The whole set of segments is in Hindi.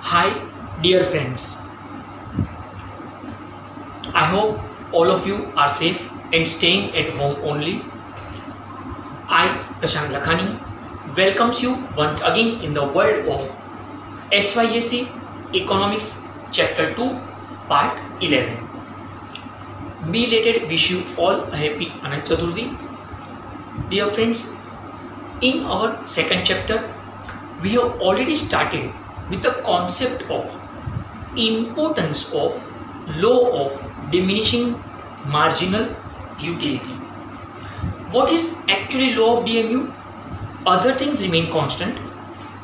Hi, dear friends. I hope all of you are safe and staying at home only. I, Prashant Lakhani, welcomes you once again in the world of SYJC Economics Chapter 2, Part 11. Belated wish you all a happy Anant Chaturthi. Dear friends, in our second chapter, we have already started with the concept of importance of law of diminishing marginal utility. What is actually law of DMU? Other things remain constant.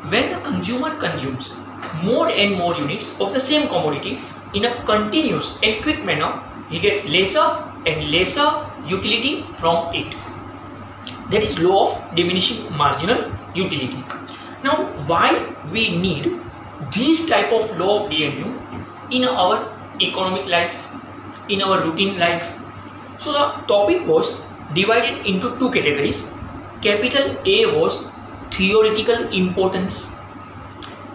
When the consumer consumes more and more units of the same commodity in a continuous and quick manner, he gets lesser and lesser utility from it. That is law of diminishing marginal utility. Now, why we need this type of law of DMU in our economic life, in our routine life? So the topic was divided into two categories. Capital A was theoretical importance,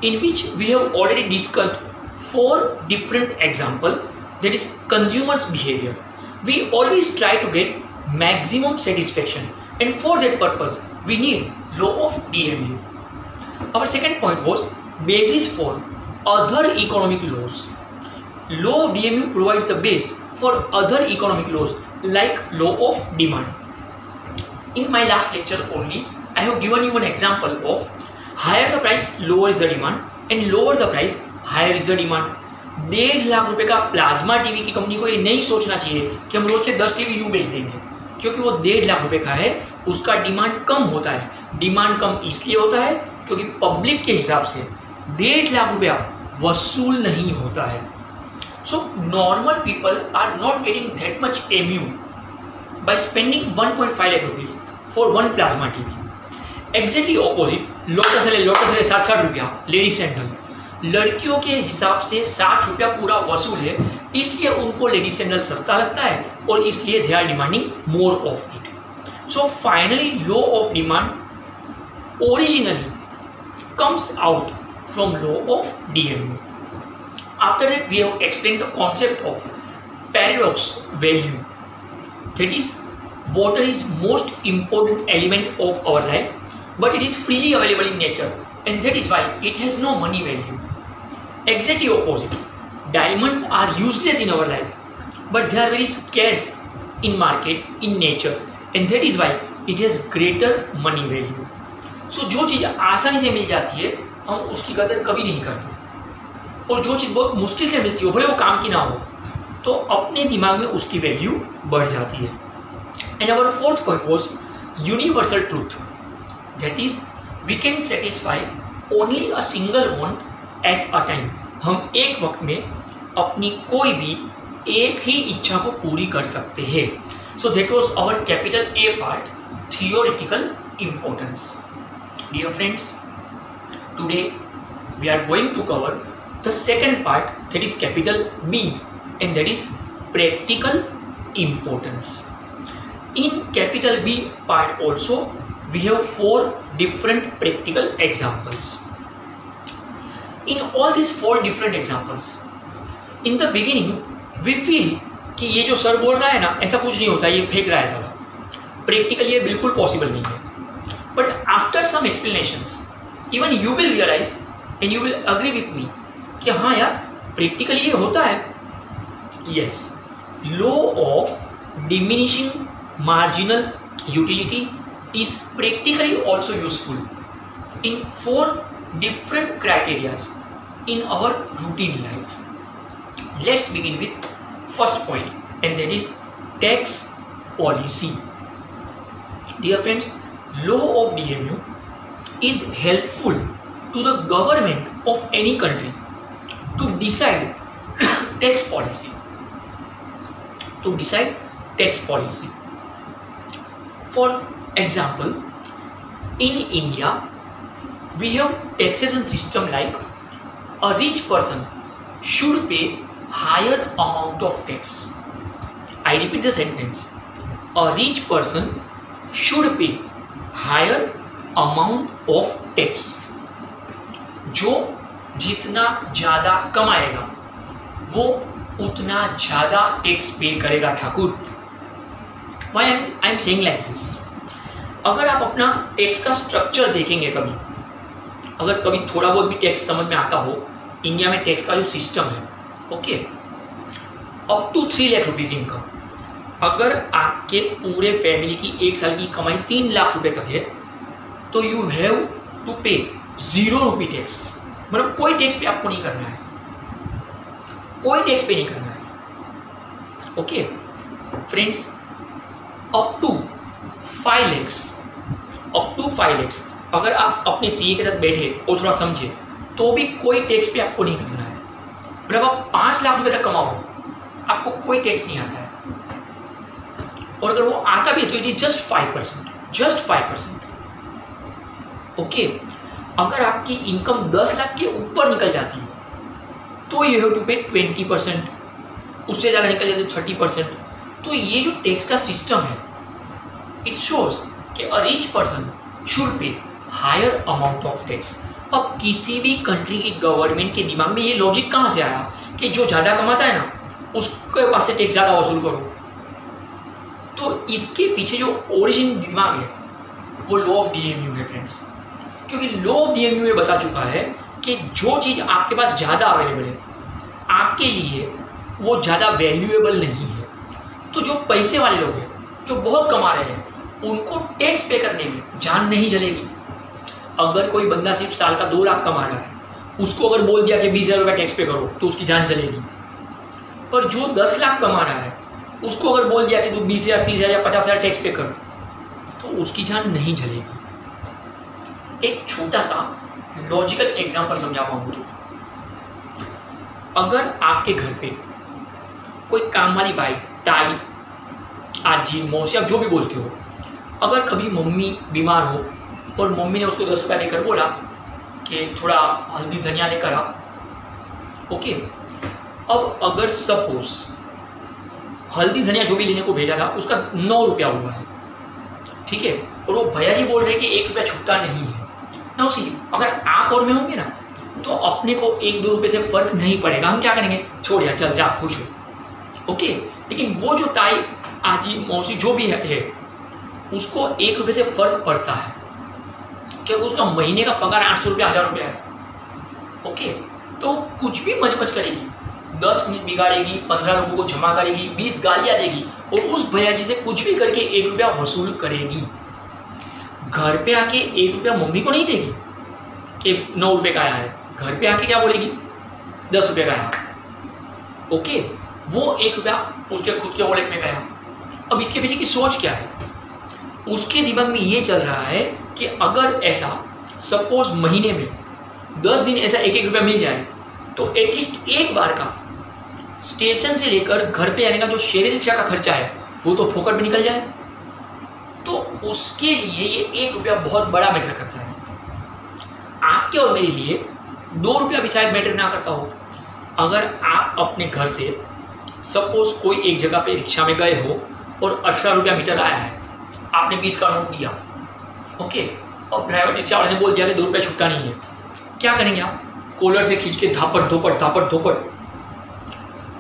in which we have already discussed four different examples, that is consumer's behavior. We always try to get maximum satisfaction, and for that purpose we need law of DMU. Our second point was basis for other economic laws. Law of DMU provides the base for other economic laws like law of demand. In my last lecture only, I have given you an example of higher the price, lower is the demand, and lower the price, higher is the demand. 1.5 lakh रुपए का प्लाज्मा टीवी की कंपनी को ये नहीं सोचना चाहिए कि हम रोज के 10 टीवी यूं बेच देंगे, क्योंकि वो 1.5 लाख रुपए का है, उसका डिमांड कम होता है। डिमांड कम इसलिए होता है क्योंकि पब्लिक के हिसाब से 1.5 लाख रुपया वसूल नहीं होता है। So normal people are not getting that much MU by spending 1.5 lakh rupees for one plasma TV. Exactly opposite, lotus है 60 रुपया लेडीज सैंडल। लड़कियों के हिसाब से 60 रुपया पूरा वसूल है, इसलिए उनको लेडीज सैंडल सस्ता लगता है और इसलिए they are demanding more of it. So finally law of demand originally comes out from law of DMU. After that, we have explained the concept of paradox value. That is, water is most important element of our life, but it is freely available in nature, and that is why it has no money value. Exactly opposite, diamonds are useless in our life, but they are very scarce in market, in nature, and that is why it has greater money value. So जो चीज़ आसानी से मिल जाती है हम उसकी कदर कभी नहीं करते, और जो चीज़ बहुत मुश्किल से मिलती हो, भले वो काम की ना हो, तो अपने दिमाग में उसकी वैल्यू बढ़ जाती है। And our fourth point was universal truth, that is we can satisfy only a single want at a time. हम एक वक्त में अपनी कोई भी एक ही इच्छा को पूरी कर सकते हैं। So that was our capital A part, theoretical importance. Dear friends, today we are going to cover the second part, that is capital B, and that is practical importance. In capital B part also we have 4 different practical examples. In all these 4 different examples, in the beginning we feel कि ये जो सर बोल रहा है ना ऐसा कुछ नहीं होता, ये फेंक रहा है सब, प्रैक्टिकली ये बिल्कुल पॉसिबल नहीं है। But after some explanations even you will realise and you will agree with me कि हाँ यार प्रैक्टिकली ये होता है। Yes, law of diminishing marginal utility is practically also useful in 4 different criteria in our routine life. Let's begin with first point, and that is tax policy. Dear friends, law of DMU is helpful to the government of any country to decide tax policy. To decide tax policy. For example, in India, we have taxation system like a rich person should pay higher amount of tax. I repeat the sentence. A rich person should pay higher amount of tax. जो जितना ज़्यादा कमाएगा वो उतना ज़्यादा टैक्स पे करेगा Thakur. Why I am saying like this, अगर आप अपना टैक्स का स्ट्रक्चर देखेंगे कभी, अगर कभी थोड़ा बहुत भी टैक्स समझ में आता हो, इंडिया में टैक्स का जो सिस्टम है, okay, up to 3 lakh rupees income, अगर आपके पूरे फैमिली की एक साल की कमाई 3 लाख रुपए तक है तो यू हैव टू पे 0 रुपी टैक्स, मतलब कोई टैक्स पे आपको नहीं करना है, कोई टैक्स पे नहीं करना है। Okay friends, up to 5 lakhs, up to 5 lakhs अगर आप अपने सीए के साथ बैठे और थोड़ा समझे तो भी कोई टैक्स पे आपको नहीं करना है। मतलब आप 5 लाख रुपए तक कमाओ, आपको कोई टैक्स नहीं आता है, और अगर वो आता भी है तो it is just 5%, just 5%। Okay, अगर आपकी इनकम 10 लाख के ऊपर निकल जाती है तो यू हैव टू पे 20%, उससे ज़्यादा निकल जाती है 30%। तो ये जो टैक्स का सिस्टम है, इट शोज कि a rich person should pay higher amount of tax. अब किसी भी कंट्री की गवर्नमेंट के दिमाग में ये लॉजिक कहाँ से आया कि जो ज़्यादा कमाता है ना उसके पास से टैक्स ज़्यादा वसूल करो? तो इसके पीछे जो ओरिजिन दिमाग है वो लॉ ऑफ डीएमयू है फ्रेंड्स, क्योंकि लॉ ऑफ डीएमयू ये बता चुका है कि जो चीज़ आपके पास ज़्यादा अवेलेबल है आपके लिए वो ज़्यादा वैल्यूएबल नहीं है। तो जो पैसे वाले लोग हैं, जो बहुत कमा रहे हैं, उनको टैक्स पे करने में जान नहीं जलेगी। अगर कोई बंदा सिर्फ साल का 2 लाख कमा रहा है, उसको अगर बोल दिया कि 20,000 रुपये टैक्स पे करो तो उसकी जान जलेगी। पर जो 10 लाख कमा रहा है उसको अगर बोल दिया कि तू 20,000, 30,000 या 50,000 टैक्स पे कर तो उसकी जान नहीं जलेगी। एक छोटा सा लॉजिकल एग्जांपल समझा पाऊंगा तो, अगर आपके घर पे कोई काम वाली बाई, ताई, आजी, मौसी, आप जो भी बोलते हो, अगर कभी मम्मी बीमार हो और मम्मी ने उसको 10 रुपया लेकर बोला कि थोड़ा हल्दी धनिया लेकर आ, ओके, अब अगर सपोज हल्दी धनिया जो भी लेने को भेजा था उसका 9 रुपया हुआ है, ठीक है, और वो भैया जी बोल रहे हैं कि 1 रुपया छुट्टा नहीं है ना। उसी अगर आप और मैं होंगे ना तो अपने को 1-2 रुपये से फर्क नहीं पड़ेगा, हम क्या करेंगे, छोड़ यार चल जा खुश हो, ओके। लेकिन वो जो ताई, आजी, मौसी जो भी है उसको 1 रुपये से फर्क पड़ता है क्योंकि उसका महीने का पगार 800 रुपया, 1000 रुपया है, ओके। तो कुछ भी मच करेगी, 10 मिनट बिगाड़ेगी, 15 लोगों को जमा करेगी, 20 गालियाँ देगी और उस भैया जी से कुछ भी करके 1 रुपया वसूल करेगी। घर पे आके 1 रुपया मम्मी को नहीं देगी कि 9 रुपये का आया है, घर पे आके क्या बोलेगी, 10 रुपये का आया, ओके। वो 1 रुपया उसके खुद के वॉलेट में गया। अब इसके पीछे की सोच क्या है, उसके दिमाग में ये चल रहा है कि अगर ऐसा सपोज महीने में 10 दिन ऐसा 1-1 रुपया मिल जाए तो एटलीस्ट एक बार का स्टेशन से लेकर घर पे आने का जो शेयर रिक्शा का खर्चा है वो तो फोकट में निकल जाए। तो उसके लिए ये 1 रुपया बहुत बड़ा मैटर करता है। आपके और मेरे लिए 2 रुपया भी शायद मैटर ना करता हो। अगर आप अपने घर से सपोज कोई एक जगह पे रिक्शा में गए हो और 18 रुपया मीटर आया है, आपने 20 का नोट दिया, ओके, और ड्राइवर रिक्शा वाले ने बोल दिया कि 2 रुपया छुट्टा नहीं है, क्या करेंगे आप, कॉलर से खींच के धापट धोपट।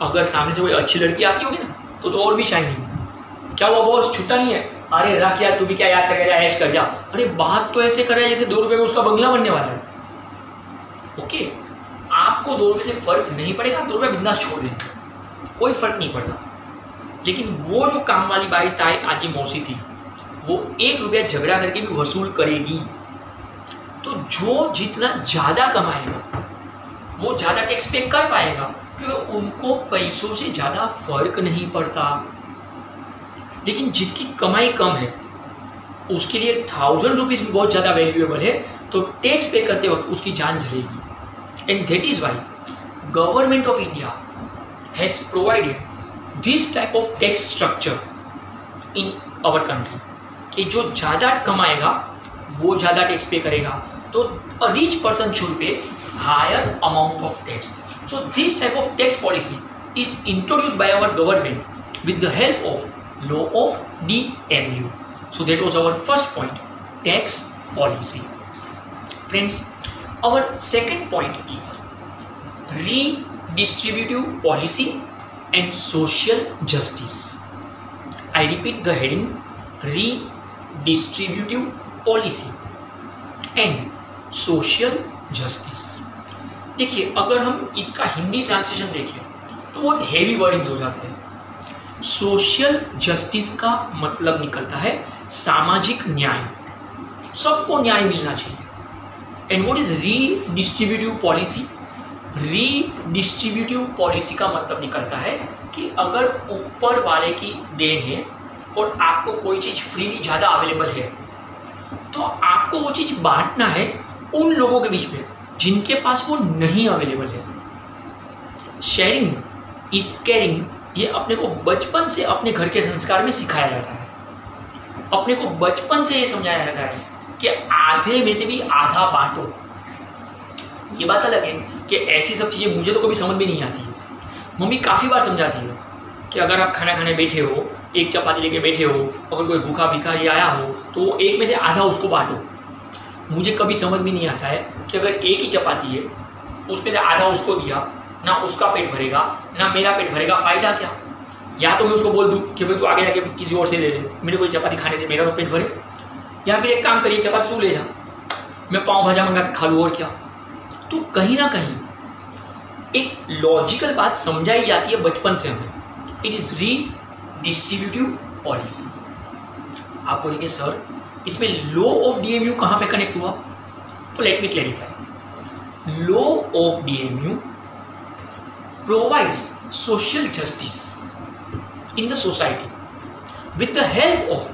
अगर सामने से कोई अच्छी लड़की आती होगी ना तो और भी शाइनिंग, क्या हुआ बॉस छुट्टा नहीं है, अरे रख यार तू भी क्या याद करेगा, ऐश कर जा। अरे बात तो ऐसे कर रहा है जैसे 2 रुपये में उसका बंगला बनने वाला है, ओके। आपको 2 रुपये से फर्क नहीं पड़ेगा, आप 2 रुपये बिंदास छोड़ देंगे, कोई फर्क नहीं पड़ता। लेकिन वो जो काम वाली बाई, ताई, आजी, मौसी थी, वो 1 रुपया झगड़ा करके भी वसूल करेगी। तो जो जितना ज़्यादा कमाएगा वो ज़्यादा टैक्स पे कर पाएगा क्योंकि उनको पैसों से ज़्यादा फर्क नहीं पड़ता। लेकिन जिसकी कमाई कम है उसके लिए 1000 रुपीज़ भी बहुत ज़्यादा वैल्यूएबल है, तो टैक्स पे करते वक्त उसकी जान जलेगी। And that is why government of India has provided this type of tax structure in our country कि जो ज़्यादा कमाएगा वो ज़्यादा टैक्स पे करेगा। तो a rich person should pay higher amount of tax. So this type of tax policy is introduced by our government with the help of law of DMU. So that was our first point, tax policy. Friends, Our second point is redistributive policy and social justice. I repeat the heading, redistributive policy and social justice. देखिए, अगर हम इसका हिंदी ट्रांसलेशन देखें तो बहुत हेवी वर्डिंग्स हो जाते हैं। सोशल जस्टिस का मतलब निकलता है सामाजिक न्याय, सबको न्याय मिलना चाहिए। And what is redistributive policy? Redistributive policy का मतलब निकलता है कि अगर ऊपर वाले की देन है और आपको कोई चीज़ फ्रीली ज़्यादा अवेलेबल है तो आपको वो चीज़ बांटना है उन लोगों के बीच में जिनके पास वो नहीं अवेलेबल है। शेयरिंग इज केयरिंग, ये अपने को बचपन से अपने घर के संस्कार में सिखाया जाता है। अपने को बचपन से ये समझाया जाता है कि आधे में से भी आधा बांटो। ये बात अलग है कि ऐसी सब चीज़ें मुझे तो कभी समझ में नहीं आती है। मम्मी काफ़ी बार समझाती है कि अगर आप खाना खाने बैठे हो, एक चपाती लेके बैठे हो, अगर कोई भूखा भिखारी आया हो तो एक में से आधा उसको बांटो। मुझे कभी समझ में नहीं आता है कि अगर एक ही चपाती है उसमें से आधा उसको दिया, ना उसका पेट भरेगा ना मेरा पेट भरेगा, फ़ायदा क्या? या तो मैं उसको बोल दूँ कि भाई तू आगे जाके किसी और से ले ले, मेरे को चपाती खाने दे, मेरा तो पेट भरे। या फिर एक काम करिए, चपाती तू ले जा, मैं पाव भाजा मंगा के खा लूँ, और क्या। तो कहीं ना कहीं एक लॉजिकल बात समझाई जाती है बचपन से हमें। It is redistributive policy. आप बोलेंगे सर इसमें लॉ ऑफ डीएमयू कहाँ पे कनेक्ट हुआ? तो let me clarify. Law of DMU provides social justice in the society with the help of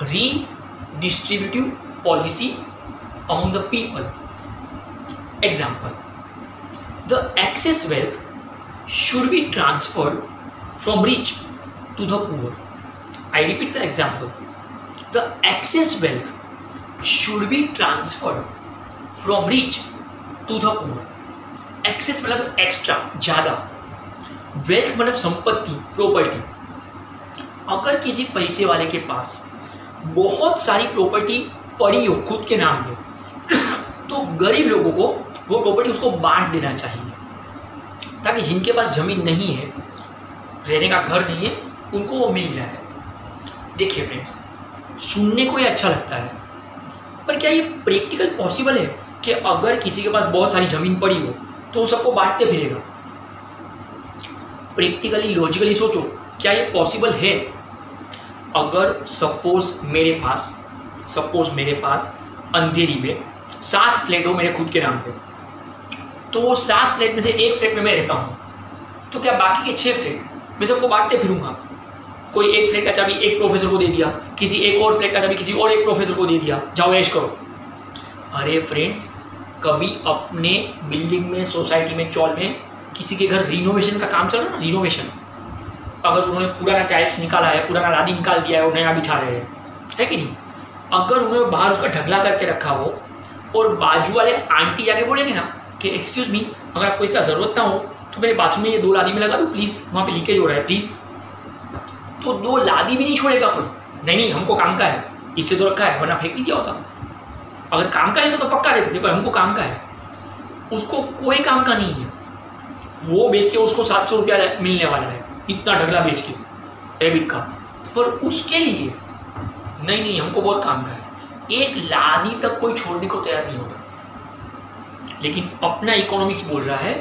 redistributive policy among the people. Example, the excess wealth should be transferred from rich to the poor. I repeat the example. The excess wealth should be transferred from rich to the poor. Excess मतलब एक्स्ट्रा, ज़्यादा। वेल्थ मतलब संपत्ति, प्रॉपर्टी। अगर किसी पैसे वाले के पास बहुत सारी प्रॉपर्टी पड़ी हो खुद के नाम पे तो गरीब लोगों को वो प्रॉपर्टी उसको बांट देना चाहिए ताकि जिनके पास जमीन नहीं है, रहने का घर नहीं है, उनको वो मिल जाए। देखिए फ्रेंड्स, सुनने को ये अच्छा लगता है पर क्या ये प्रैक्टिकल पॉसिबल है कि अगर किसी के पास बहुत सारी जमीन पड़ी हो तो सबको बांटते फिरेगा? प्रैक्टिकली लॉजिकली सोचो, क्या ये पॉसिबल है? अगर सपोज मेरे पास अंधेरी में 7 फ्लैट हो मेरे खुद के नाम पे, तो वो 7 फ्लैट में से एक फ्लैट में मैं रहता हूँ, तो क्या बाकी के 6 फ्लैट मैं सबको बांटते फिरूंगा? कोई एक फ्लैट का चाबी एक प्रोफेसर को दे दिया, किसी एक और फ्लैट का चाबी किसी और एक प्रोफेसर को दे दिया, जाओ ऐश करो। अरे फ्रेंड्स, कभी अपने बिल्डिंग में, सोसाइटी में, चौल में किसी के घर रिनोवेशन का काम चल रहा है ना, रिनोवेशन, अगर उन्होंने पुराना टाइल्स निकाला है, पुराना लादी निकाल दिया है और नया बिठा रहे हैं, है कि नहीं? अगर उन्होंने बाहर उसका ढगला करके रखा हो और बाजू वाले आंटी जाके बोलेंगे ना कि एक्सक्यूज़ मी, अगर आपको इसका ज़रूरत ना हो तो मेरे बाथरूम में ये 2 लादी में लगा दूँ प्लीज़, वहाँ पे लीकेज हो रहा है प्लीज़, तो 2 लादी भी नहीं छोड़ेगा कोई। नहीं हमको काम का है, इसलिए तो रखा है, वरना फेंक नहीं दिया होता। अगर काम का नहीं तो पक्का देते, पर हमको काम का है। उसको कोई काम का नहीं है, वो बेच के उसको 700 रुपया मिलने वाला है, इतना ढगला बेच के रेबिट का, पर उसके लिए नहीं हमको बहुत काम का है। एक लादी तक कोई छोड़ने को तैयार नहीं होता। लेकिन अपना इकोनॉमिक्स बोल रहा है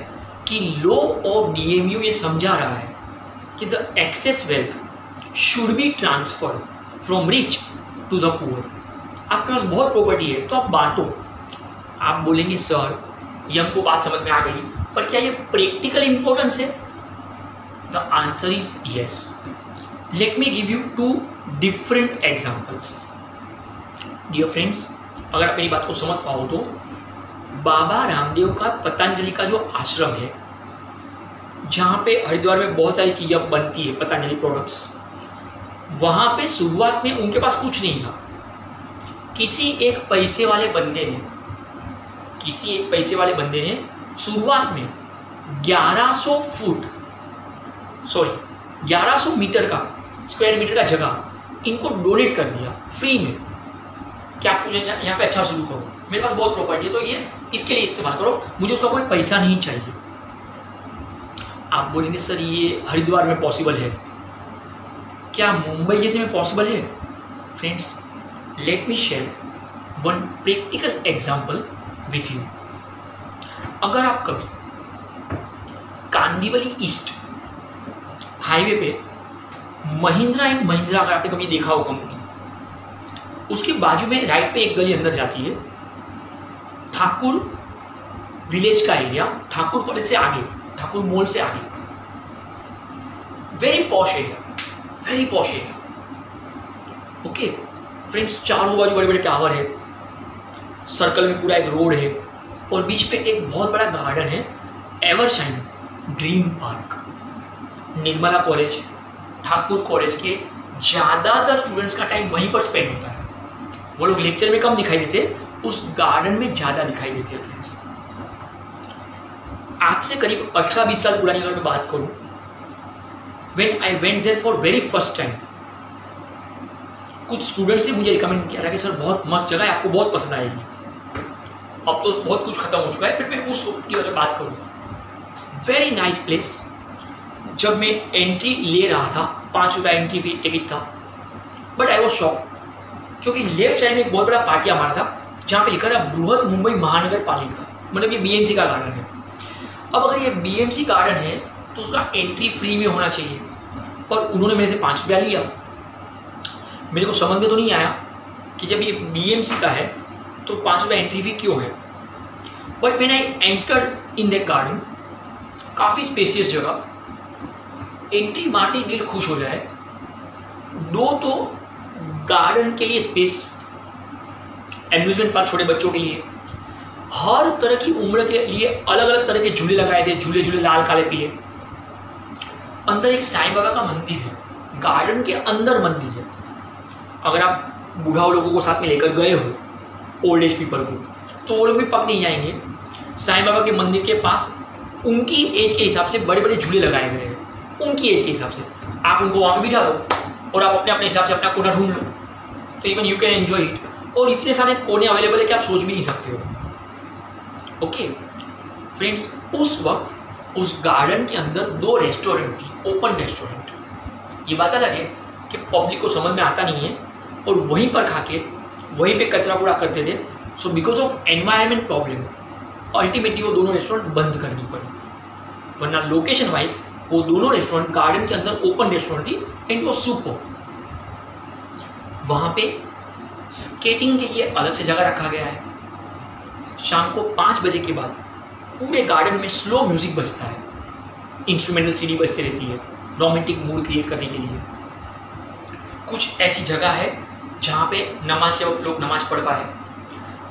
कि लॉ ऑफ डीएमयू ये समझा रहा है कि the excess wealth should be transferred from rich to the poor. आपके पास बहुत प्रॉपर्टी है तो आप बांटो। आप बोलेंगे सर ये हमको बात समझ में आ गई, पर क्या ये प्रैक्टिकल इंपॉर्टेंस है? The answer is yes. Let me give you 2 different examples. Dear friends, अगर आप मेरी बात को समझ पाओ तो बाबा रामदेव का पतंजलि का जो आश्रम है, जहाँ पे हरिद्वार में बहुत सारी चीज़ें बनती है, पतंजलि प्रोडक्ट्स, वहाँ पे शुरुआत में उनके पास कुछ नहीं था। किसी एक पैसे वाले बंदे ने शुरुआत में 1100 मीटर का, स्क्वायर मीटर का जगह इनको डोनेट कर दिया फ्री में कि आप कुछ यहाँ पे अच्छा शुरू करो। मेरे पास बहुत प्रॉपर्टी है तो ये इसके लिए इस्तेमाल करो, मुझे उसका कोई पैसा नहीं चाहिए। आप बोलेंगे सर ये हरिद्वार में पॉसिबल है, क्या मुंबई जैसे में पॉसिबल है? Friends, let me share one practical example with you. अगर आप कभी कांदिवली ईस्ट हाईवे पे महिंद्रा एंड महिंद्रा, अगर आपने कभी देखा हो कंपनी, उसके बाजू में राइट पे एक गली अंदर जाती है, ठाकुर विलेज का एरिया, ठाकुर कॉलेज से आगे, ठाकुर मॉल से आगे, very posh area, very posh area. Okay friends, चारों बाजू बड़े बड़े टावर है, सर्कल में पूरा एक रोड है और बीच पे एक बहुत बड़ा गार्डन है, Evershine dream park. Nirmala college, Thakur college के ज़्यादातर स्टूडेंट्स का टाइम वहीं पर स्पेंड होता है। वो लोग लेक्चर में कम दिखाई देते, उस गार्डन में ज़्यादा दिखाई देते हैं। फ्रेंड्स, आज से करीब 18-20 साल पुरानी अगर मैं बात करूँ, when I went there for very first time, कुछ स्टूडेंट्स ने मुझे रिकमेंड किया था कि सर बहुत मस्त जगह है, आपको बहुत पसंद आएगी। अब तो बहुत कुछ खत्म हो चुका है, फिर मैं उस वक्त की अगर बात करूँ, वेरी नाइस प्लेस। जब मैं एंट्री ले रहा था, 5 रुपये एंट्री फी टिकट था, बट आई वॉज शॉक, क्योंकि लेफ्ट साइड में एक बहुत बड़ा पाटिया मारा था जहाँ पे लिखा था बृहद मुंबई महानगर पालिका, मतलब ये बीएमसी का गार्डन है। अब अगर ये बीएमसी गार्डन है तो उसका एंट्री फ्री में होना चाहिए, पर उन्होंने मेरे से 5 रुपया लिया। मेरे को समझ में तो नहीं आया कि जब ये बीएमसी का है तो 5 रुपये एंट्री फी क्यों है। But when I entered in that garden, काफ़ी स्पेसियस जगह, एंट्री मारते ही दिल खुश हो जाए। दो तो गार्डन के लिए स्पेस, एम्यूजमेंट पार्क छोटे बच्चों के लिए, हर तरह की उम्र के लिए अलग अलग तरह के झूले लगाए थे, झूले झूले लाल काले पीले। अंदर एक साईं बाबा का मंदिर है, गार्डन के अंदर मंदिर है। अगर आप बूढ़ा लोगों को साथ में लेकर गए हो, ओल्ड एज पीपल को, तो वो लोग भी पक नहीं जाएंगे। साईं बाबा के मंदिर के पास उनकी एज के हिसाब से बड़े बड़े झूले लगाए गए हैं, उनकी एज के हिसाब से। आप उनको वहाँ पर बिठा दो और आप अपने अपने हिसाब से अपना कोना ढूंढ लो, तो even you can enjoy it. और इतने सारे कोने अवेलेबल है कि आप सोच भी नहीं सकते हो। ओके फ्रेंड्स, उस वक्त उस गार्डन के अंदर 2 रेस्टोरेंट थी, ओपन रेस्टोरेंट। ये बात अलग है कि पब्लिक को समझ में आता नहीं है और वहीं पर खा के वहीं पे कचरा कूड़ा करते थे। सो because of environment problem ultimately वो दोनों रेस्टोरेंट बंद करनी पड़ी, वरना लोकेशन वाइज वो दोनों रेस्टोरेंट गार्डन के अंदर ओपन रेस्टोरेंट थी एंड वो सुपर। वहाँ पे स्केटिंग के लिए अलग से जगह रखा गया है। शाम को 5 बजे के बाद पूरे गार्डन में स्लो म्यूजिक बजता है, इंस्ट्रूमेंटल सीडी बजती रहती है, रोमांटिक मूड क्रिएट करने के लिए। कुछ ऐसी जगह है जहाँ पे नमाज के वक्त लोग नमाज पढ़ पाए।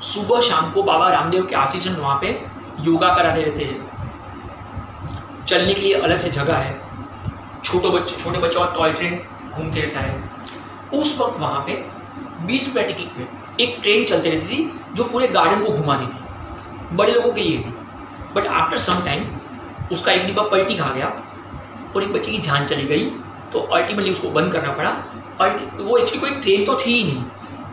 सुबह शाम को बाबा रामदेव के आशीषन वहाँ पे योगा कराते रहते हैं। चलने के लिए अलग से जगह है, छोटे बच्चों का टॉय ट्रेन घूमते रहता है। उस वक्त वहाँ पे 20 रुपये टिकट में एक ट्रेन चलती रहती थी जो पूरे गार्डन को घुमाती थी, बड़े लोगों के लिए भी। बट आफ्टर सम टाइम उसका एक डिब्बा पलटी खा गया और एक बच्चे की जान चली गई, तो अल्टीमेटली उसको बंद करना पड़ा। वो एक्चुअली कोई ट्रेन तो थी ही नहीं,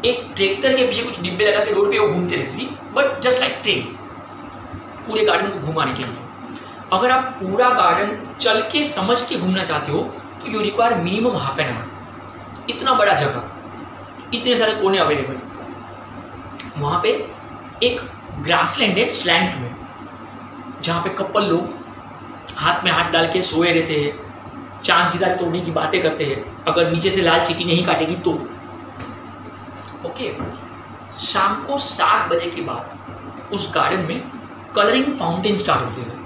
एक ट्रैक्टर के पीछे कुछ डिब्बे लगा के रोड पे वो घूमते रहती थी, बट जस्ट लाइक ट्रेन, पूरे गार्डन को घुमाने के लिए। अगर आप पूरा गार्डन चल के समझ के घूमना चाहते हो तो you require minimum half an hour. इतना बड़ा जगह, इतने सारे कोने अवेलेबल। वहाँ पे एक ग्रासलैंड है स्लैंट में, जहाँ पे कपल लोग हाथ में हाथ डाल के सोए रहते हैं, चांद सितारे तोड़ने की बातें करते हैं, अगर नीचे से लाल चींटी नहीं काटेगी तो। ओके, शाम को 7 बजे के बाद उस गार्डन में कलरिंग फाउंटेन स्टार्ट होते हैं।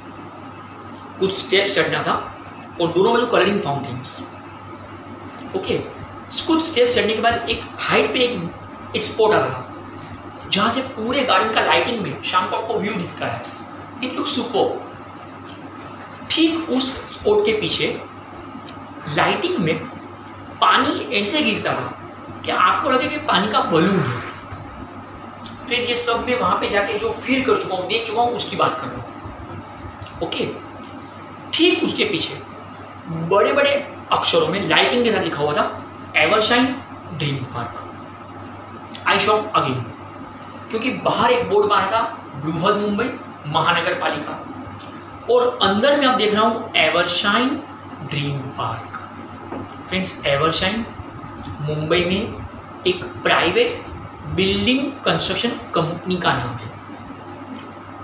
कुछ स्टेप्स चढ़ना था और दोनों में जो कलरिंग फाउंटेन्स। ओके, कुछ स्टेप्स चढ़ने के बाद एक हाइट पे एक स्पॉट आ रहा जहाँ से पूरे गार्डन का लाइटिंग में शाम को आपको व्यू दिखता है। It looks super. ठीक उस स्पॉट के पीछे लाइटिंग में पानी ऐसे गिरता था कि आपको लगे कि पानी का बलून है। फिर ये सब मैं वहाँ पे जाके जो फील कर चुका हूँ, देख चुका हूँ, उसकी बात कर रहा हूँ। ओके, ठीक उसके पीछे बड़े बड़े अक्षरों में लाइटिंग के साथ लिखा हुआ था एवरशाइन ड्रीम पार्क। आई शॉप अगेन। क्योंकि बाहर एक बोर्ड मारा था बृहद मुंबई महानगर पालिका, और अंदर में आप देख रहा हूं Evershine dream park. Friends, Evershine Mumbai में एक प्राइवेट बिल्डिंग कंस्ट्रक्शन कंपनी का नाम है।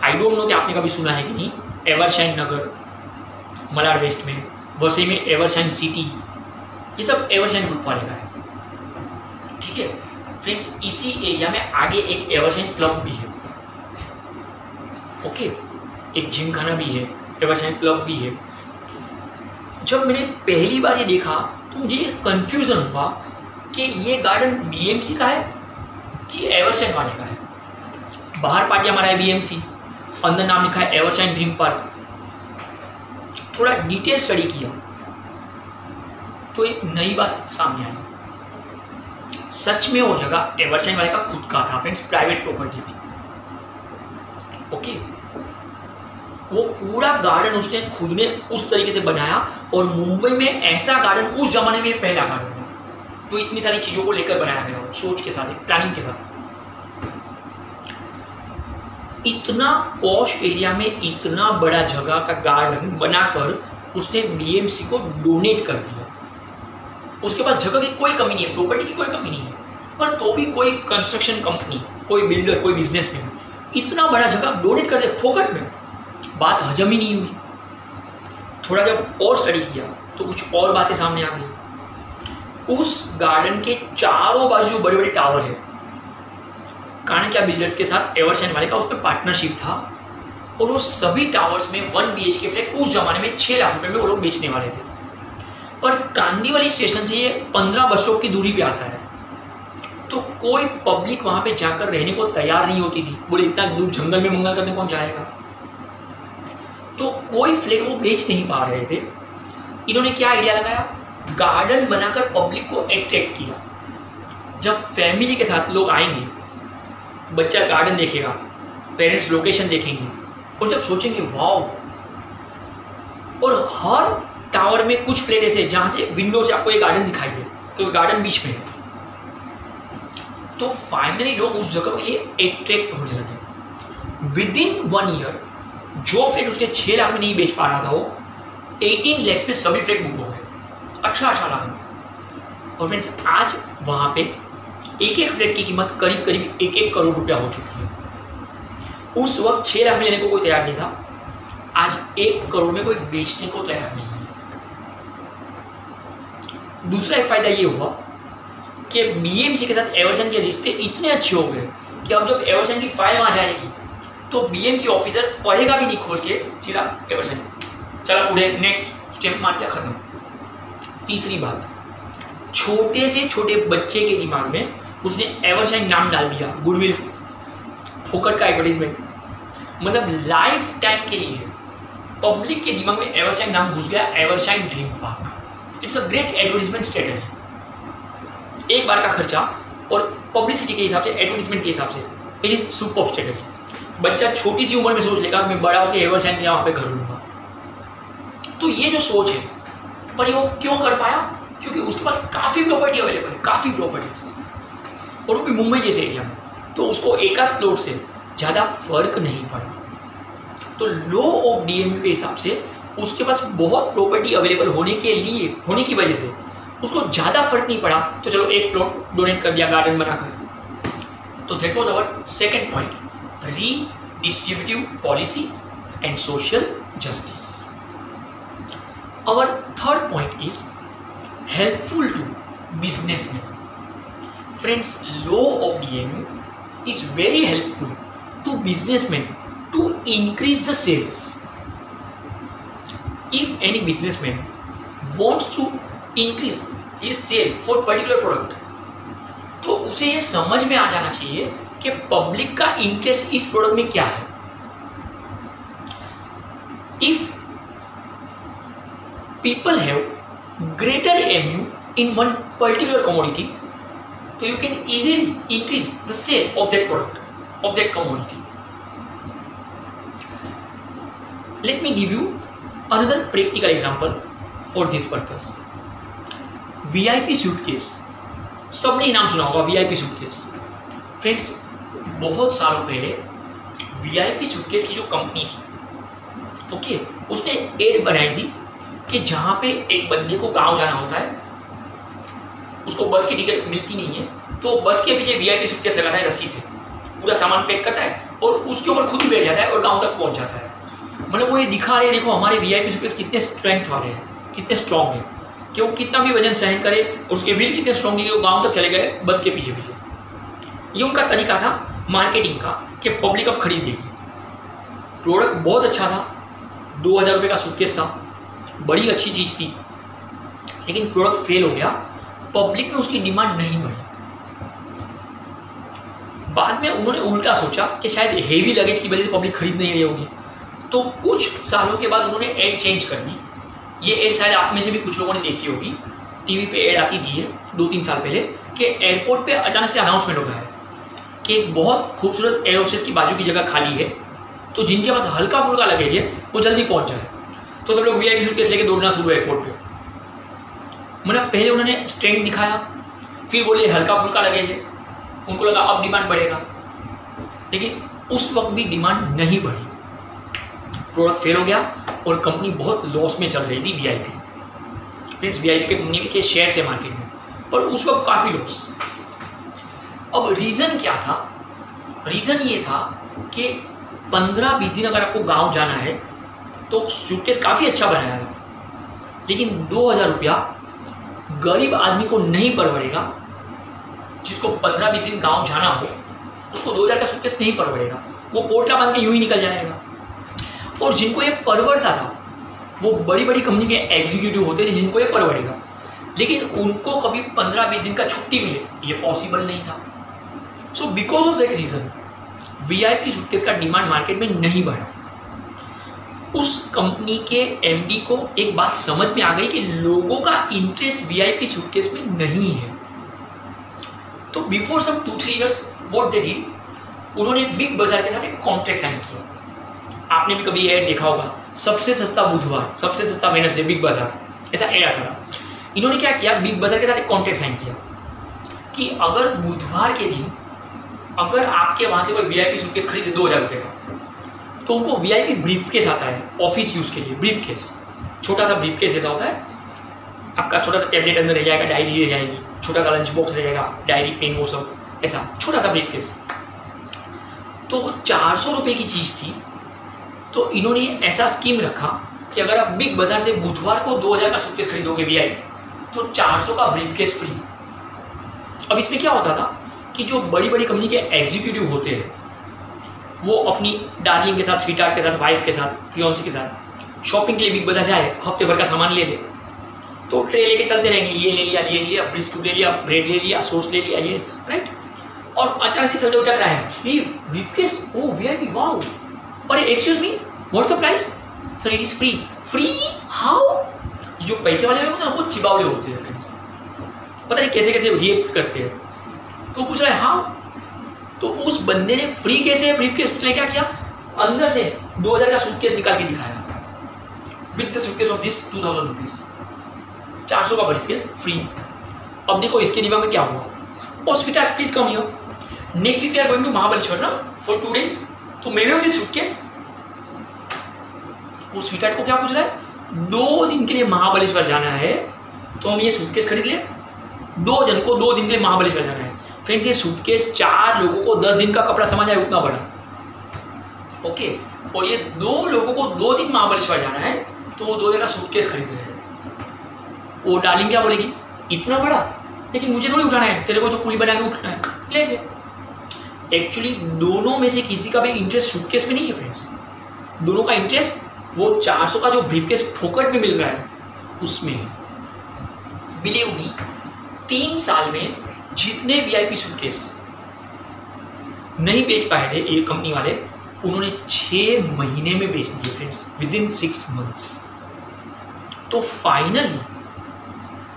आई डोंट नो कि आपने कभी सुना है कि नहीं। एवरशाइन नगर मलाड वेस्ट में, वसई में एवरशाइन सिटी, ये सब एवरशाइन ग्रुप वाले का है। ठीक है फ्रेंड्स, इसी एरिया में आगे एक एवरशाइन क्लब भी है। ओके, एक जिम खाना भी है, एवरशाइन क्लब भी है। जब मैंने पहली बार ये देखा तो मुझे कंफ्यूजन हुआ कि ये गार्डन बीएमसी का है कि एवरशाइन वाले का है। बाहर पार्टियां हमारा है बीएमसी, अंदर नाम लिखा है एवरशाइन ड्रीम पार्क। थोड़ा डिटेल स्टडी किया तो एक नई बात सामने आई। सच में वो जगह एवरशाइन वाले का खुद का था फ्रेंड्स, प्राइवेट प्रॉपर्टी थी। ओके, वो पूरा गार्डन उसने खुद ने उस तरीके से बनाया, और मुंबई में ऐसा गार्डन उस जमाने में पहला गार्डन था जो इतनी सारी चीजों को लेकर बनाया गया हो, सोच के साथ, प्लानिंग के साथ। इतना पॉश एरिया में इतना बड़ा जगह का गार्डन बनाकर उसने बीएमसी को डोनेट कर दिया। उसके पास जगह की कोई कमी नहीं है, प्रॉपर्टी की कोई कमी नहीं है, पर तो भी कोई कंस्ट्रक्शन कंपनी, कोई बिल्डर, कोई बिजनेसमैन इतना बड़ा जगह डोनेट कर दे फोकट में। बात हजम ही नहीं हुई। थोड़ा जब और स्टडी किया तो कुछ और बातें सामने आ गई। उस गार्डन के चारों बाजू बड़े बड़े टावर है। कानाकिया बिल्डर्स के साथ एवरशाइन वाले का उसमें पार्टनरशिप था, और वो सभी टावर्स में 1 BHK फ्लैट उस जमाने में 6 लाख रुपए में वो लोग बेचने वाले थे। पर कांदीवली स्टेशन से ये 15 बस स्टॉप की दूरी पे आता है, तो कोई पब्लिक वहां पे जाकर रहने को तैयार नहीं होती थी। बोले इतना दूर जंगल में मंगल करने कौन जाएगा, तो कोई फ्लैट वो बेच नहीं पा रहे थे। इन्होंने क्या आइडिया लगाया, गार्डन बनाकर पब्लिक को अट्रैक्ट किया। जब फैमिली के साथ लोग आएंगे, बच्चा गार्डन देखेगा, पेरेंट्स लोकेशन देखेंगे, और जब सोचेंगे वाओ, और हर टावर में कुछ फ्लैट ऐसे जहां से विंडो से आपको ये गार्डन दिखाई दे, तो गार्डन बीच में है, तो फाइनली लोग उस जगह के लिए अट्रैक्ट होने लगे। विद इन 1 ईयर जो फ्लैट उसके 6 लाख में नहीं बेच पा रहा था, वो 18 lakhs में सभी फ्लैट बुक हो गए, 18 लाख में। और फ्रेंड्स, आज वहां पे एक एक फ्लैट की कीमत करीब करीब 1-1 करोड़ रुपया हो चुकी है। उस वक्त 6 लाख में लेने को कोई तैयार नहीं था, आज 1 करोड़ में कोई बेचने को तैयार नहीं है। दूसरा एक फायदा ये हुआ कि बीएमसी के साथ एवरशाइन के रिश्ते इतने अच्छे हो गए कि अब जब एवरशाइन की फाइल वहां जाएगी तो बीएमसी ऑफिसर पढ़ेगा भी नहीं खोल के, सीधा एवरशाइन, चला पूरे नेक्स्ट स्टेप मार दिया, खत्म। तीसरी बात, छोटे से छोटे बच्चे के दिमाग में उसने एवरशाइन नाम डाल दिया, गुडविल, फोकट का एडवर्टाइजमेंट, मतलब लाइफ टाइम के लिए पब्लिक के दिमाग में एवरशाइन नाम घुस गया, Evershine dream park. It's a great advertisement strategy. एक बार का खर्चा और पब्लिसिटी के हिसाब से, एडवर्टाइजमेंट के हिसाब से इट इज सुपर स्ट्रेटेजी। बच्चा छोटी सी उम्र में सोच लेगा मैं बड़ा होकर एवरशाइन के वहां पे घर लूंगा। तो ये जो सोच है, पर ये वो क्यों कर पाया, क्योंकि उसके पास काफी प्रॉपर्टी अवेलेबल है, काफी प्रॉपर्टीज, और वो भी मुंबई जैसे एरिया में, तो उसको एकाध प्लॉट से ज्यादा फर्क नहीं पड़ा। तो लॉ ऑफ डीएमयू के हिसाब से उसके पास बहुत प्रॉपर्टी अवेलेबल होने की वजह से उसको ज्यादा फर्क नहीं पड़ा, तो चलो एक प्लॉट डोनेट कर दिया गार्डन बनाकर। तो that was our second point, redistributive policy and social justice. Our third point is helpful to businessmen. Friends, law of DMU is very helpful to businessmen to increase the sales. If any businessman wants to increase his sale for particular product, तो उसे ये समझ में आ जाना चाहिए कि पब्लिक का इंटरेस्ट इस प्रोडक्ट में क्या है। If people have greater MU in one particular commodity, तो you can easily increase the sale of that product, of that commodity. Let me give you another practical example for this purpose. VIP suitcase, सबने नाम सुना होगा वीआईपी सूटकेस। फ्रेंड्स, बहुत सालों पहले वीआईपी सूटकेस की जो कंपनी थी, ओके, उसने एड बनाई थी कि जहाँ पे एक बंदे को गांव जाना होता है, उसको बस की टिकट मिलती नहीं है, तो बस के पीछे वीआईपी सूटकेस लगाता है, रस्सी से पूरा सामान पैक करता है और उसके ऊपर खुद ही बैठ जाता है और गांव तक पहुंच जाता है। मतलब वो ये दिखा रहे हैं, देखो हमारे वीआईपी सूटकेस कितने स्ट्रेंथ वाले हैं, कितने स्ट्रॉन्ग हैं, कि वो कितना भी वजन सहन करे और उसके व्हील कितने स्ट्रॉन्ग है कि वो गाँव तक चले गए बस के पीछे पीछे। ये उनका तरीका था मार्केटिंग का कि पब्लिक अब खरीदेगी। प्रोडक्ट बहुत अच्छा था, 2000 रुपये का सूटकेस था, बड़ी अच्छी चीज़ थी, लेकिन प्रोडक्ट फेल हो गया, पब्लिक में उसकी डिमांड नहीं बढ़ी। बाद में उन्होंने उल्टा सोचा कि शायद हेवी लगेज की वजह से पब्लिक खरीद नहीं रही होगी, तो कुछ सालों के बाद उन्होंने एड चेंज कर दी। ये एड शायद आप में से भी कुछ लोगों ने देखी होगी, टीवी पे एड आती थी 2-3 साल पहले कि एयरपोर्ट पे अचानक से अनाउंसमेंट होता है कि एक बहुत खूबसूरत एयर होस्टेस की बाजू की जगह खाली है, तो जिनके पास हल्का फुल्का लगेज है वो जल्दी पहुंच जाए। तो सब लोग वीआईपी सूटकेस लेके दौड़ना शुरू एयरपोर्ट पे। मतलब पहले उन्होंने स्ट्रेंथ दिखाया, फिर बोले हल्का फुल्का लगेज है, उनको लगा अब डिमांड बढ़ेगा, लेकिन उस वक्त भी डिमांड नहीं बढ़ी, प्रोडक्ट फेल हो गया और कंपनी बहुत लॉस में चल रही थी वीआईपी। फ्रेंड्स, वीआईपी के कंपनी के शेयर से मार्केट में, पर उस वक्त काफ़ी लॉस। अब रीज़न क्या था? रीज़न ये था कि 15-20 दिन अगर आपको गांव जाना है तो सूटकेस काफ़ी अच्छा बनाया है, लेकिन 2000 रुपया गरीब आदमी को नहीं परवड़ेगा। जिसको 15-20 दिन गांव जाना हो उसको 2000 का सूटकेस नहीं परवड़ेगा, वो पोटला बांध के यूं ही निकल जाएगा। और जिनको ये परवड़ता था वो बड़ी बड़ी कंपनी के एग्जीक्यूटिव होते थे जिनको ये परवड़ेगा, लेकिन उनको कभी 15-20 दिन का छुट्टी मिले ये पॉसिबल नहीं था। So because of that reason VIP suitcase का डिमांड मार्केट में नहीं बढ़ा। उस कंपनी के एमडी को एक बात समझ में आ गई कि लोगों का इंटरेस्ट वीआईपी सूटकेस में नहीं है। तो before some 2-3 years what they did, उन्होंने बिग बाजार के साथ एक कॉन्ट्रैक्ट साइन किया। आपने भी कभी ऐड देखा होगा, सबसे सस्ता बुधवार, सबसे सस्ता वेडनेसडे, बिग बाजार, ऐसा ऐड आता था। इन्होंने क्या किया, बिग बाजार के साथ एक कॉन्ट्रैक्ट साइन किया कि अगर बुधवार के दिन अगर आपके वहां से कोई वीआईपी सूटकेस खरीदे 2000 रुपये का, तो उनको वीआईपी ब्रीफ केस आता है ऑफिस यूज के लिए। ब्रीफ केस, छोटा सा ब्रीफ केस ऐसा होता है, आपका छोटा सा टैबलेट अंदर रह जाएगा, डायरी रह जाएगी, छोटा सा लंच बॉक्स रह जाएगा, डायरी पेन वो सब, ऐसा छोटा सा ब्रीफ केस। तो वो 400 रुपये की चीज़ थी। तो इन्होंने ऐसा स्कीम रखा कि अगर आप बिग बाजार से बुधवार को 2000 का सूटकेस खरीदोगे वीआईपी, तो 400 का ब्रीफ केस फ्री। अब इसमें क्या होता था कि जो बड़ी बड़ी कंपनी के एग्जीक्यूटिव होते हैं वो अपनी डार्लिंग के साथ, स्वीटहार्ट के साथ, वाइफ के साथ, फियांसी के साथ शॉपिंग के लिए बिग बाजार जाए, हफ्ते भर का सामान ले ले, तो ट्रे लेके चलते रहेंगे, ये ले लिया, बिस्कुट ले लिया, ब्रेड ले लिया, सॉस ले लिया, ये राइट। और अचानक से चलते उठा रहा है ब्रीफकेस, ओ वीआईपी, वाओ, अरे excuse me, what's the price? Sir it is free. Free how? जो पैसे वाले होते हैं ना वो चिबावले होते हैं फ्रेंड्स, पता नहीं कैसे कैसे रिएक्ट करते हैं। तो पूछ रहा है हाँ, तो उस बंदे ने फ्री कैसे है ब्रीफकेस, उसने क्या किया, अंदर से 2000 का सूटकेस निकाल के दिखाया with the suitcase of this 2000 rupees, 400 का ब्रीफकेस फ्री। अब देखो इसके दिमाग में क्या हुआ, oh sweetheart please come here, next week we are going to Mahabaleshwar ना फॉर 2 days, तो मे बी दिस सूटकेस। वो स्वीटहार्ट को क्या पूछ रहा है, 2 दिन के लिए महाबलेश्वर जाना है तो हम ये सूटकेस खरीद ले। 2 जन को 2 दिन के लिए महाबलेश्वर जाना है। फ्रेंड्स, ये सूटकेस 4 लोगों को 10 दिन का कपड़ा समझ आए उतना बड़ा, ओके। और ये 2 लोगों को 2 दिन महाबलेश्वर जाना है तो वो 2000 का सूटकेस खरीद रहे हैं। वो डार्लिंग क्या बोलेगी, इतना बड़ा, लेकिन मुझे थोड़ी उठाना है, तेरे को तो कुली बना के उठना है, ले जा। एक्चुअली दोनों में से किसी का भी इंटरेस्ट सूटकेस में नहीं है फ्रेंड्स, दोनों का इंटरेस्ट वो 400 का जो ब्रीफकेस फोकट में मिल रहा है उसमें। बिलीव मी, 3 साल में जितने वीआईपी सूटकेस नहीं बेच पाए थे ये कंपनी वाले, उन्होंने 6 महीने में बेच दिए फ्रेंड्स, विद इन 6 months। तो फाइनली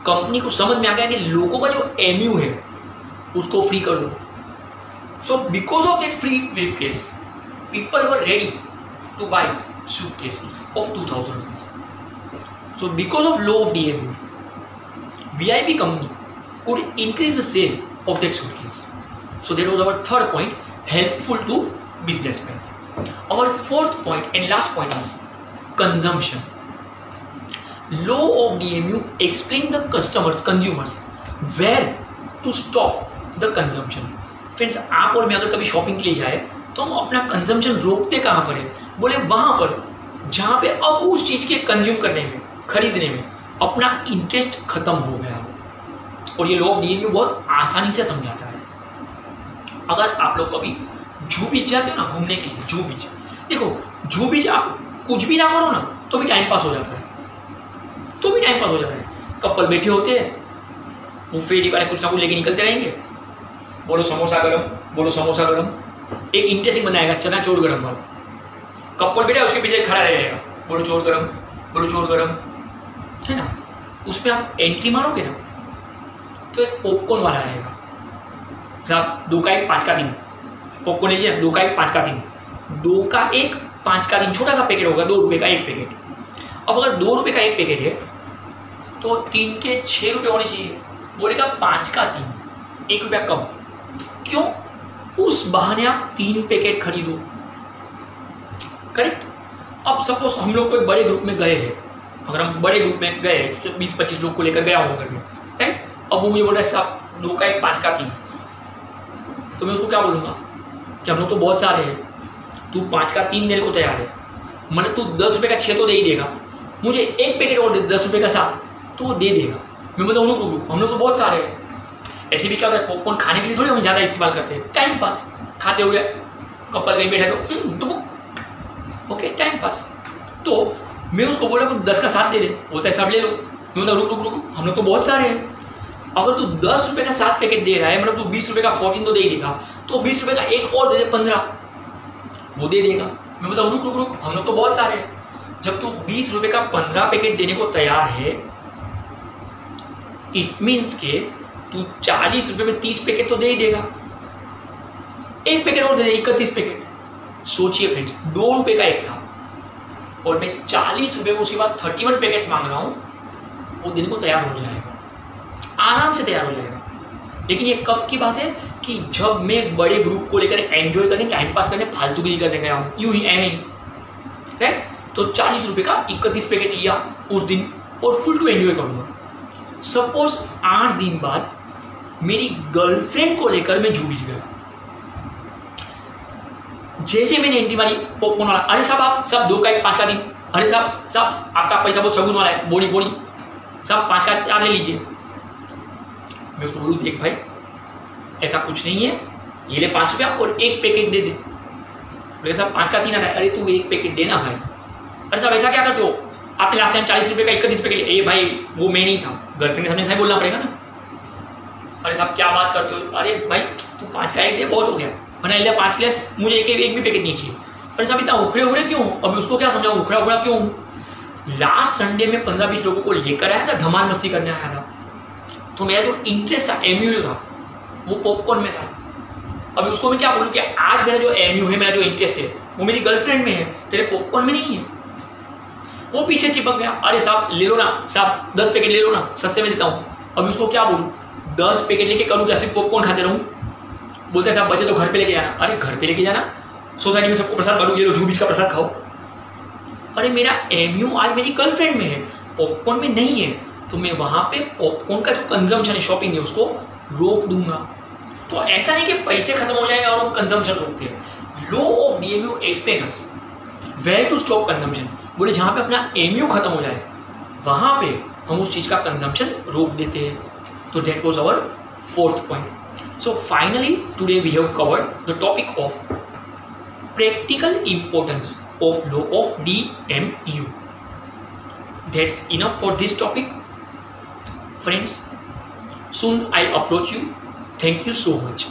कंपनी को समझ में आ गया कि लोगों का जो एमयू है उसको फ्री कर दो। So because of that free briefcase people were ready to buy suitcases of 2000 rupees. So because of law of DMU, VIP company could increase the sale of that suitcase. So that was our third point, helpful to businessmen. Our fourth point and last point is consumption. Law of DMU explain the consumers where to stop the consumption. Friends, आप और मैं अगर कभी शॉपिंग के लिए जाए तो हम अपना कंजम्पशन रोकते कहाँ पर है? बोले वहां पर जहां पे अब उस चीज के कंज्यूम करने में, खरीदने में अपना इंटरेस्ट खत्म हो गया हो। और ये लॉ ऑफ डीएमयू बहुत आसानी से समझाता है। अगर आप लोग कभी जू बीच जाते हो ना घूमने के लिए, जू बीच, देखो जू बीच आप कुछ भी ना करो ना तो भी टाइम पास हो जाता है, तो भी टाइम पास हो जाता है। कपल बैठे होते हैं, वो फेरी वाले कुछ ना कुछ लेके निकलते रहेंगे, बोलो समोसा गरम, बोलो समोसा गरम, एक इंटरेस्टिंग बनाएगा चना चोर गरम वाला, कपल बैठा उसके पीछे खड़ा रहेगा, बोलो चोर गरम, बोलो चोर गरम, है ना। उसमें आप एंट्री मारोगे ना तो एक पॉपकॉर्न वाला रहेगा, साहब 2 का 1 5 का 3 पॉपकॉर्न लीजिए, 2 का 1 5 का 3, 2 का 1 5 का 3 छोटा सा पैकेट होगा, 2 रुपये का 1 पैकेट। अब अगर 2 रुपये का 1 पैकेट है तो 3 के 6 रुपये होने चाहिए, बोलेगा 5 का 3 1 रुपया कम। क्यों? उस बहाने आप 3 पैकेट खरीदो, करेक्ट। अब सपोज हम लोग कोई बड़े ग्रुप में गए हैं, अगर हम बड़े ग्रुप में गए तो 20-25 लोग को लेकर गया हूँ घर में, राइट। अब वो मुझे बोल रहा है साहब 2 का 1 5 का 3, तो मैं उसको क्या बोलूँगा कि हम लोग तो बहुत सारे हैं, तू 5 का 3 देने को तैयार है, मतलब तू 10 रुपये का 6 तो दे ही देगा, मुझे 1 पैकेट और दे 10 रुपये का 7 तो वो दे देगा। मैं बोलता हूँ हम लोग तो बहुत सारे हैं। ऐसे भी क्या होता है, पॉपकॉर्न खाने के लिए थोड़ी हम ज़्यादा इस्तेमाल करते हैं, टाइम पास, खाते हुए कपल कहीं बैठा तो ओके टाइम पास। तो मैं उसको बोला 10 का 7 दे दे, बोलता है सब ले लो। मैं बोलता रुक रुक रुक, हम लोग तो बहुत सारे हैं, अगर तू 10 रुपये का 7 पैकेट दे रहा है मतलब तू 20 रुपये का 14 तो दे ही देगा, तो 20 रुपये का एक और दे दे 15, वो दे देगा। मैं बोलता रुक रुक रुक, हम लोग तो बहुत सारे हैं। जब तू 20 रुपये का 15 पैकेट देने को तैयार है, इट मीन्स के तू 40 रुपये में 30 पैकेट तो दे ही देगा, एक पैकेट और दे दे 31 पैकेट। सोचिए फ्रेंड्स, 2 रुपये का एक था और मैं 40 रुपये में उसके पास 31 पैकेट्स मांग रहा हूँ, वो देने को तैयार हो जाएगा, आराम से तैयार हो जाएगा। लेकिन ये कब की बात है कि जब मैं एक बड़े ग्रुप को लेकर एंजॉय करने, टाइम पास करने, फालतूगिरी करने गया हूँ, यूं ही एवं ही, राइट। तो 40 रुपये का 31 पैकेट लिया उस दिन और फुल टू एंजॉय करूँगा। सपोज 8 दिन बाद मेरी गर्लफ्रेंड को लेकर मैं जू बीच गया, जैसे मैंने एंट्री मारी पॉपकॉर्न वाला, अरे साहब आप सब 2 का 1 5 का 3, अरे साहब आपका पैसा बहुत चगुन वाला है, बोड़ी बोड़ी साहब 5 का 4 ले लीजिए। मैं उसको बोलूँ देख भाई ऐसा कुछ नहीं है, ये ले 5 रुपया और 1 पैकेट दे दे। बोले साहब 5 का 3 आ रहा है, अरे तू 1 पैकेट देना भाई। अरे साहब ऐसा क्या करते हो, आपने लास्ट टाइम 40 रुपये का 31 पैकेट, ए भाई वो मैं नहीं था, गर्लफ्रेंड सामने सही बोलना पड़ेगा ना। अरे साहब क्या बात करते हो, अरे भाई तू 5 का 1 दे, बहुत हो गया, मैंने ले 5 ले, मुझे एक भी पैकेट नहीं चाहिए। अरे साहब इतना उखड़े क्यों? अभी उसको क्या समझाऊँ उखड़ा क्यों? लास्ट संडे में 15-20 लोगों को लेकर आया था, धमाल मस्ती करने आया था, तो मेरा जो इंटरेस्ट था एमयू था वो पॉपकॉर्न में था। अभी उसको मैं क्या बोलूँ कि आज मेरा जो एमयू है, मेरा जो इंटरेस्ट है वो मेरी गर्लफ्रेंड में है, तेरे पॉपकॉर्न में नहीं है। वो पीछे चिपक गया, अरे साहब ले लो ना साहब, 10 पैकेट ले लो ना, सस्ते में देता हूँ। अभी उसको क्या बोलूँ, 10 पैकेट लेके करूँ क्या, सिर्फ पॉपकॉर्न खाते रहूँ? बोलते हैं साहब बचे तो घर पे लेके जाना। अरे घर पे लेके जाना, सोसाइटी में सबको प्रसाद बांटू, ये लो जू बीच का प्रसाद खाओ। अरे मेरा एमयू आज मेरी गर्लफ्रेंड में है, पॉपकॉर्न में नहीं है, तो मैं वहाँ पे पॉपकॉर्न का जो कंजम्पशन है, शॉपिंग है, उसको रोक दूंगा। तो ऐसा नहीं कि पैसे खत्म हो जाएंगे और हम कंजम्पशन रोकते हैं। Law of DMU explains where to stop consumption. बोले जहाँ पे अपना एमयू खत्म हो जाए वहाँ पे हम उस चीज़ का कंजम्पशन रोक देते हैं। तो that was our 4th point. So finally today we have covered the topic of practical importance of law of DMU. That's enough for this topic. Friends, soon I'll approach you. Thank you so much.